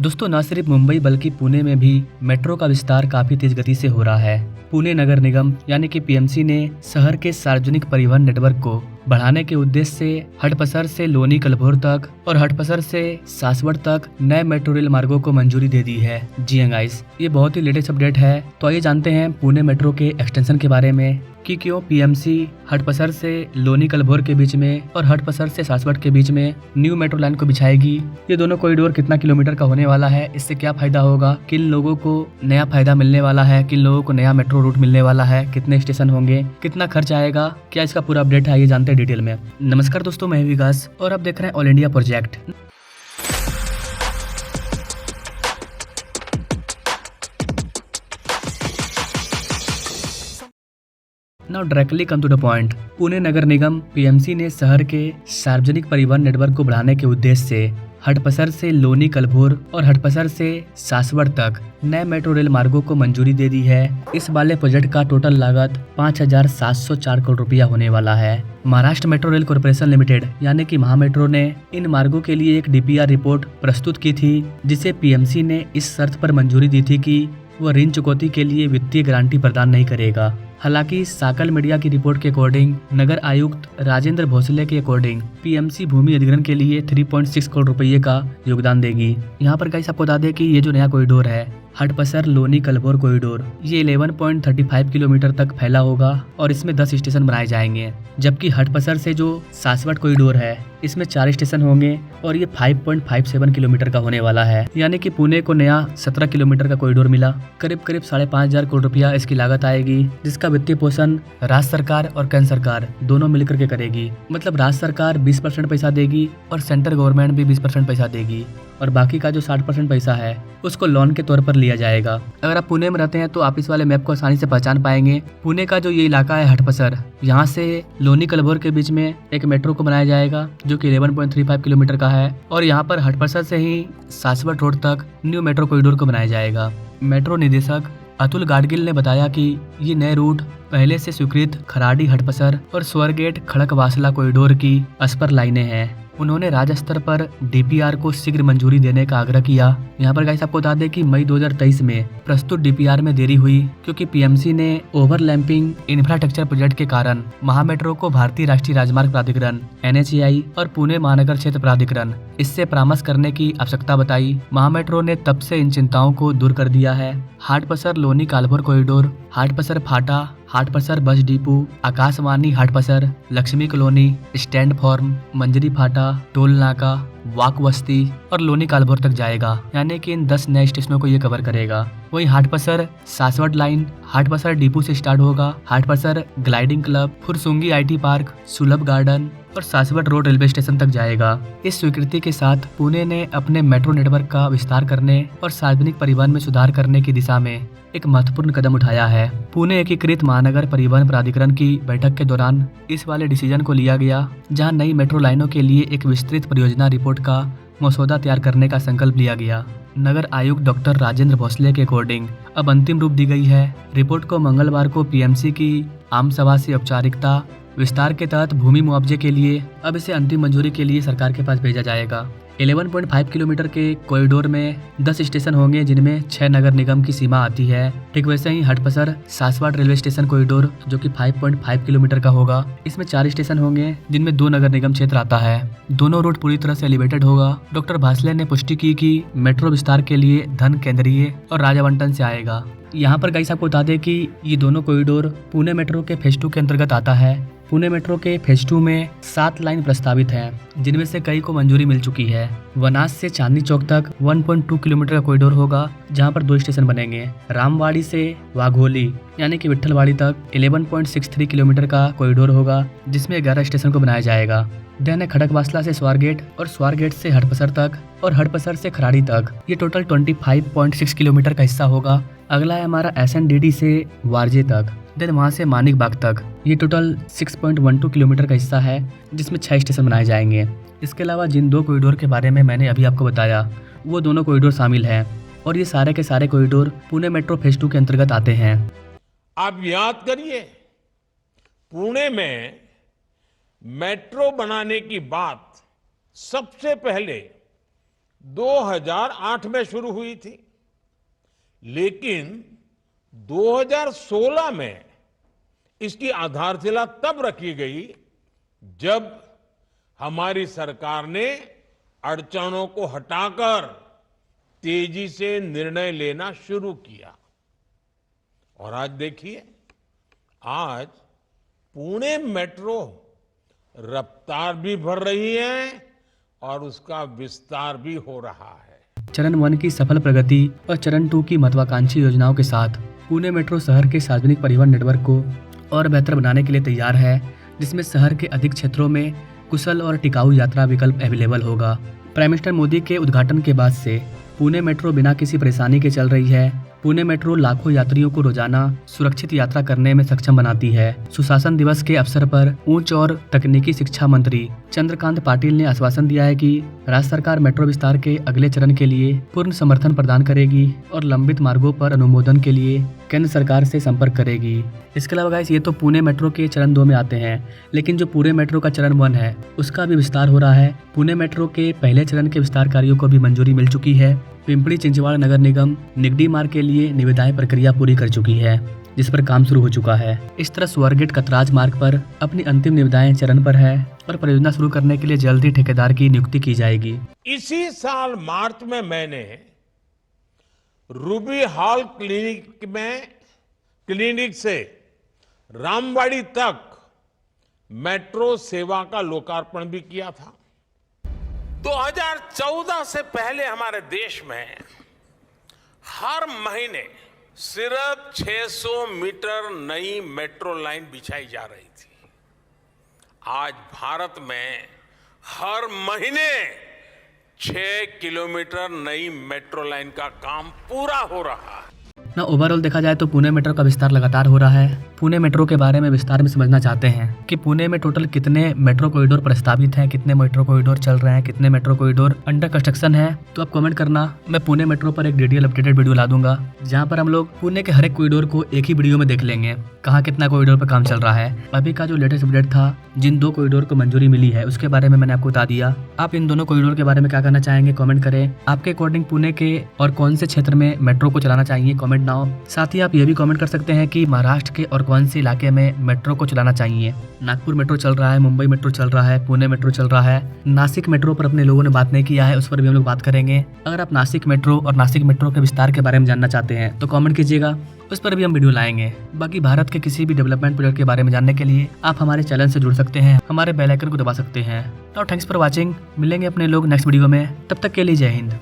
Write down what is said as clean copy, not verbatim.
दोस्तों न सिर्फ मुंबई बल्कि पुणे में भी मेट्रो का विस्तार काफी तेज गति से हो रहा है। पुणे नगर निगम यानी कि पीएमसी ने शहर के सार्वजनिक परिवहन नेटवर्क को बढ़ाने के उद्देश्य से हडपसर से लोनी कलभोर तक और हडपसर से सासवड़ तक नए मेट्रो रेल मार्गों को मंजूरी दे दी है। जी हाँ गाइस, ये बहुत ही लेटेस्ट अपडेट है। तो आइए जानते हैं पुणे मेट्रो के एक्सटेंशन के बारे में कि क्यों पीएमसी हडपसर से लोनी कलभोर के बीच में और हडपसर से सासवड़ के बीच में न्यू मेट्रो लाइन को बिछाएगी। ये दोनों कॉरिडोर कितना किलोमीटर का होने वाला है, इससे क्या फायदा होगा, किन लोगों को नया फायदा मिलने वाला है, किन लोगों को नया मेट्रो रूट मिलने वाला है, कितने स्टेशन होंगे, कितना खर्च आएगा, क्या इसका पूरा अपडेट है, ये जानते हैं डिटेल में। नमस्कार दोस्तों, मैं विकास और आप देख रहे हैं all India project. Now directly come to the point. Pune नगर निगम पीएमसी ने शहर के सार्वजनिक परिवहन नेटवर्क को बढ़ाने के उद्देश्य से हडपसर से लोनी कलभोर और हडपसर से सासवड़ तक नए मेट्रो रेल मार्गों को मंजूरी दे दी है। इस वाले प्रोजेक्ट का टोटल लागत 5,704 करोड़ रुपया होने वाला है। Maharashtra metro rail corporation limited यानी कि महामेट्रो ने इन मार्गों के लिए एक डीपीआर रिपोर्ट प्रस्तुत की थी, जिसे पीएमसी ने इस शर्त पर मंजूरी दी थी कि वह ऋण चुकौती के लिए वित्तीय गारंटी प्रदान नहीं करेगा। हालांकि साकल मीडिया की रिपोर्ट के अकॉर्डिंग नगर आयुक्त राजेंद्र भोसले के अकॉर्डिंग पीएमसी भूमि अधिग्रहण के लिए 3.6 करोड़ रुपये का योगदान देगी। यहाँ पर गाइस आपको बता दें कि ये जो नया कॉरिडोर है हडपसर लोनी कलभोर कॉरिडोर, ये 11.35 किलोमीटर तक फैला होगा और इसमें 10 स्टेशन बनाए जाएंगे। जबकि हडपसर से जो सासवड़ कॉरिडोर है इसमें 4 स्टेशन होंगे और ये 5.57 किलोमीटर का होने वाला है। यानी कि पुणे को नया 17 किलोमीटर का कॉरिडोर मिला। करीब 5,500 करोड़ रुपया इसकी लागत आएगी, जिसका वित्तीय पोषण राज्य सरकार और केंद्र सरकार दोनों मिलकर के करेगी। मतलब राज्य सरकार 20% पैसा देगी और सेंट्रल गवर्नमेंट भी 20% पैसा देगी और बाकी का जो 60% पैसा है उसको लोन के तौर पर लिया जाएगा। अगर आप पुणे में रहते हैं तो आप इस वाले मैप को आसानी से पहचान पाएंगे। पुणे का जो ये इलाका है हडपसर, यहाँ से लोनी कलभोर के बीच में एक मेट्रो को बनाया जाएगा जो कि 11.35 किलोमीटर का है और यहाँ पर हडपसर से ही सासवड़ रोड तक न्यू मेट्रो कॉरिडोर को बनाया जाएगा। मेट्रो निदेशक अतुल गाडगिल ने बताया कि ये नए रूट पहले से स्वीकृत खराड़ी हडपसर और स्वरगेट खड़कवासला कॉरिडोर की अस्पर लाइनें हैं। उन्होंने राज्य स्तर पर डीपीआर को शीघ्र मंजूरी देने का आग्रह किया। यहाँ पर गाइस आपको बता दें कि मई 2023 में प्रस्तुत डीपीआर में देरी हुई क्योंकि पीएमसी ने ओवरलैपिंग इंफ्रास्ट्रक्चर प्रोजेक्ट के कारण महामेट्रो को भारतीय राष्ट्रीय राजमार्ग प्राधिकरण NHAI और पुणे महानगर क्षेत्र प्राधिकरण इससे परामर्श करने की आवश्यकता बताई। महामेट्रो ने तब से इन चिंताओं को दूर कर दिया है। Hadapsar Loni Kalbhor corridor, Hadapsar Phata, Hadapsar bus depot, Akashvani Hadapsar, Laxmi colony, stand form, Manjari Phata, toll Naka, वाक बस्ती और लोनी कलभोर तक जाएगा। यानी कि इन 10 नए स्टेशनों को ये कवर करेगा। वहीं हडपसर सासवड़ लाइन हडपसर डिपो से स्टार्ट होगा। Hadapsar gliding club, Fursungi IT park, Sulabh garden और सासवड़ रोड रेलवे स्टेशन तक जाएगा। इस स्वीकृति के साथ पुणे ने अपने मेट्रो नेटवर्क का विस्तार करने और सार्वजनिक परिवहन में सुधार करने की दिशा में एक महत्वपूर्ण कदम उठाया है। पुणे एकीकृत महानगर परिवहन प्राधिकरण की बैठक के दौरान इस वाले डिसीजन को लिया गया, जहां नई मेट्रो लाइनों के लिए एक विस्तृत परियोजना रिपोर्ट का मसौदा तैयार करने का संकल्प लिया गया। नगर आयुक्त डॉक्टर राजेंद्र भोसले के अकॉर्डिंग अब अंतिम रूप दी गई है। रिपोर्ट को मंगलवार को पीएमसी की आम सभा से औपचारिकता विस्तार के तहत भूमि मुआवजे के लिए अब इसे अंतिम मंजूरी के लिए सरकार के पास भेजा जाएगा। 11.5 किलोमीटर के कॉरिडोर में 10 स्टेशन होंगे, जिनमें 6 नगर निगम की सीमा आती है। ठीक वैसे ही Hadapsar Saswad railway station corridor जो कि 5.5 किलोमीटर का होगा, इसमें 4 स्टेशन होंगे जिनमें 2 नगर निगम क्षेत्र आता है। दोनों रूट पूरी तरह से एलिवेटेड होगा। डॉक्टर भासले ने पुष्टि की कि मेट्रो विस्तार के लिए धन केंद्रीय और राज्य आवंटन से आएगा। यहाँ पर गाइस आपको बता दें कि ये दोनों कॉरिडोर पुणे मेट्रो के फेज 2 के अंतर्गत आता है। पुणे मेट्रो के फेज 2 में 7 लाइन प्रस्तावित हैं, जिनमें से कई को मंजूरी मिल चुकी है। वनाज से चांदनी चौक तक 1.2 किलोमीटर का कॉरिडोर होगा, जहां पर 2 स्टेशन बनेंगे। रामवाड़ी से वाघोली यानी कि विट्ठलवाड़ी तक 11.63 किलोमीटर का कॉरिडोर होगा, जिसमें 11 स्टेशन को बनाया जाएगा। देन खड़कवासला से स्वारगेट और स्वारगेट से हडपसर तक और हडपसर से खराड़ी तक, ये टोटल 25.6 किलोमीटर का हिस्सा होगा। अगला है हमारा SNDD से वारजे तक, देन वहाँ से मानिक बाग तक, ये टोटल 6.12 किलोमीटर का हिस्सा है, जिसमें 6 स्टेशन बनाए जाएंगे। इसके अलावा जिन 2 कॉरिडोर के बारे में मैंने अभी आपको बताया वो दोनों कॉरिडोर शामिल हैं और ये सारे के सारे कॉरिडोर पुणे मेट्रो फेज 2 के अंतर्गत आते हैं। आप याद करिए, पुणे में मेट्रो बनाने की बात सबसे पहले 2008 में शुरू हुई थी, लेकिन 2016 में इसकी आधारशिला तब रखी गई जब हमारी सरकार ने अड़चनों को हटाकर तेजी से निर्णय लेना शुरू किया। और आज देखिए, आज पुणे मेट्रो रफ्तार भी बढ़ रही है और उसका विस्तार भी हो रहा है। चरण 1 की सफल प्रगति और चरण 2 की महत्वाकांक्षी योजनाओं के साथ पुणे मेट्रो शहर के सार्वजनिक परिवहन नेटवर्क को और बेहतर बनाने के लिए तैयार है, जिसमें शहर के अधिक क्षेत्रों में कुशल और टिकाऊ यात्रा विकल्प अवेलेबल होगा। प्राइम मिनिस्टर मोदी के उद्घाटन के बाद से पुणे मेट्रो बिना किसी परेशानी के चल रही है। पुणे मेट्रो लाखों यात्रियों को रोजाना सुरक्षित यात्रा करने में सक्षम बनाती है। सुशासन दिवस के अवसर पर उच्च और तकनीकी शिक्षा मंत्री चंद्रकांत पाटिल ने आश्वासन दिया है कि राज्य सरकार मेट्रो विस्तार के अगले चरण के लिए पूर्ण समर्थन प्रदान करेगी और लंबित मार्गों पर अनुमोदन के लिए केंद्र सरकार से संपर्क करेगी। इसके अलावा गाइस, ये तो पुणे मेट्रो के चरण 2 में आते हैं, लेकिन जो पूरे मेट्रो का चरण 1 है उसका भी विस्तार हो रहा है। पुणे मेट्रो के पहले चरण के विस्तार कार्यों को भी मंजूरी मिल चुकी है। पिंपरी चिंचवाड़ नगर निगम निगडी मार्ग के लिए निविदाएं प्रक्रिया पूरी कर चुकी है, जिस पर काम शुरू हो चुका है। इस तरह स्वारगेट कतराज मार्ग पर अपनी अंतिम निविदाएं चरण पर है और परियोजना शुरू करने के लिए जल्द ही ठेकेदार की नियुक्ति की जाएगी। इसी साल मार्च में मैंने रूबी हॉल क्लिनिक से रामवाड़ी तक मेट्रो सेवा का लोकार्पण भी किया था। 2014 से पहले हमारे देश में हर महीने सिर्फ 600 मीटर नई मेट्रो लाइन बिछाई जा रही थी। आज भारत में हर महीने 6 किलोमीटर नई मेट्रो लाइन का काम पूरा हो रहा है। ना ओवरऑल देखा जाए तो पुणे मेट्रो का विस्तार लगातार हो रहा है। पुणे मेट्रो के बारे में विस्तार में समझना चाहते हैं कि पुणे में टोटल कितने मेट्रो कॉरिडोर प्रस्तावित हैं, कितने मेट्रो कॉरिडोर चल रहे हैं, कितने मेट्रो कॉरिडोर अंडर कंस्ट्रक्शन है, तो आप कमेंट करना। मैं पुणे मेट्रो पर एक डिटेल अपडेटेड वीडियो ला दूंगा, जहां पर हम लोग पुणे के हर एक कॉरिडोर को एक ही वीडियो में देख लेंगे, कहाँ कितना कॉरिडोर पर काम चल रहा है। अभी का जो लेटेस्ट अपडेट था, जिन 2 कॉरिडोर को मंजूरी मिली है उसके बारे में मैंने आपको बता दिया। आप इन दोनों कॉरिडोर के बारे में क्या करना चाहेंगे कमेंट करें। आपके अकॉर्डिंग पुणे के और कौन से क्षेत्र में मेट्रो को चलाना चाहिए कमेंट नाउ। साथ ही आप ये भी कमेंट कर सकते हैं कि महाराष्ट्र के और कौन से इलाके में मेट्रो को चलाना चाहिए। नागपुर मेट्रो चल रहा है, मुंबई मेट्रो चल रहा है, पुणे मेट्रो चल रहा है। नासिक मेट्रो पर अपने लोगों ने बात नहीं किया है, उस पर भी हम लोग बात करेंगे। अगर आप नासिक मेट्रो और नासिक मेट्रो के विस्तार के बारे में जानना चाहते हैं तो कमेंट कीजिएगा, उस पर भी हम वीडियो लाएंगे। बाकी भारत के किसी भी डेवलपमेंट प्रोजेक्ट के बारे में जानने के लिए आप हमारे चैनल से जुड़ सकते हैं, हमारे बेल आइकन को दबा सकते हैं। तो थैंक्स फॉर वॉचिंग। मिलेंगे अपने लोग नेक्स्ट वीडियो में, तब तक के लिए जय हिंद।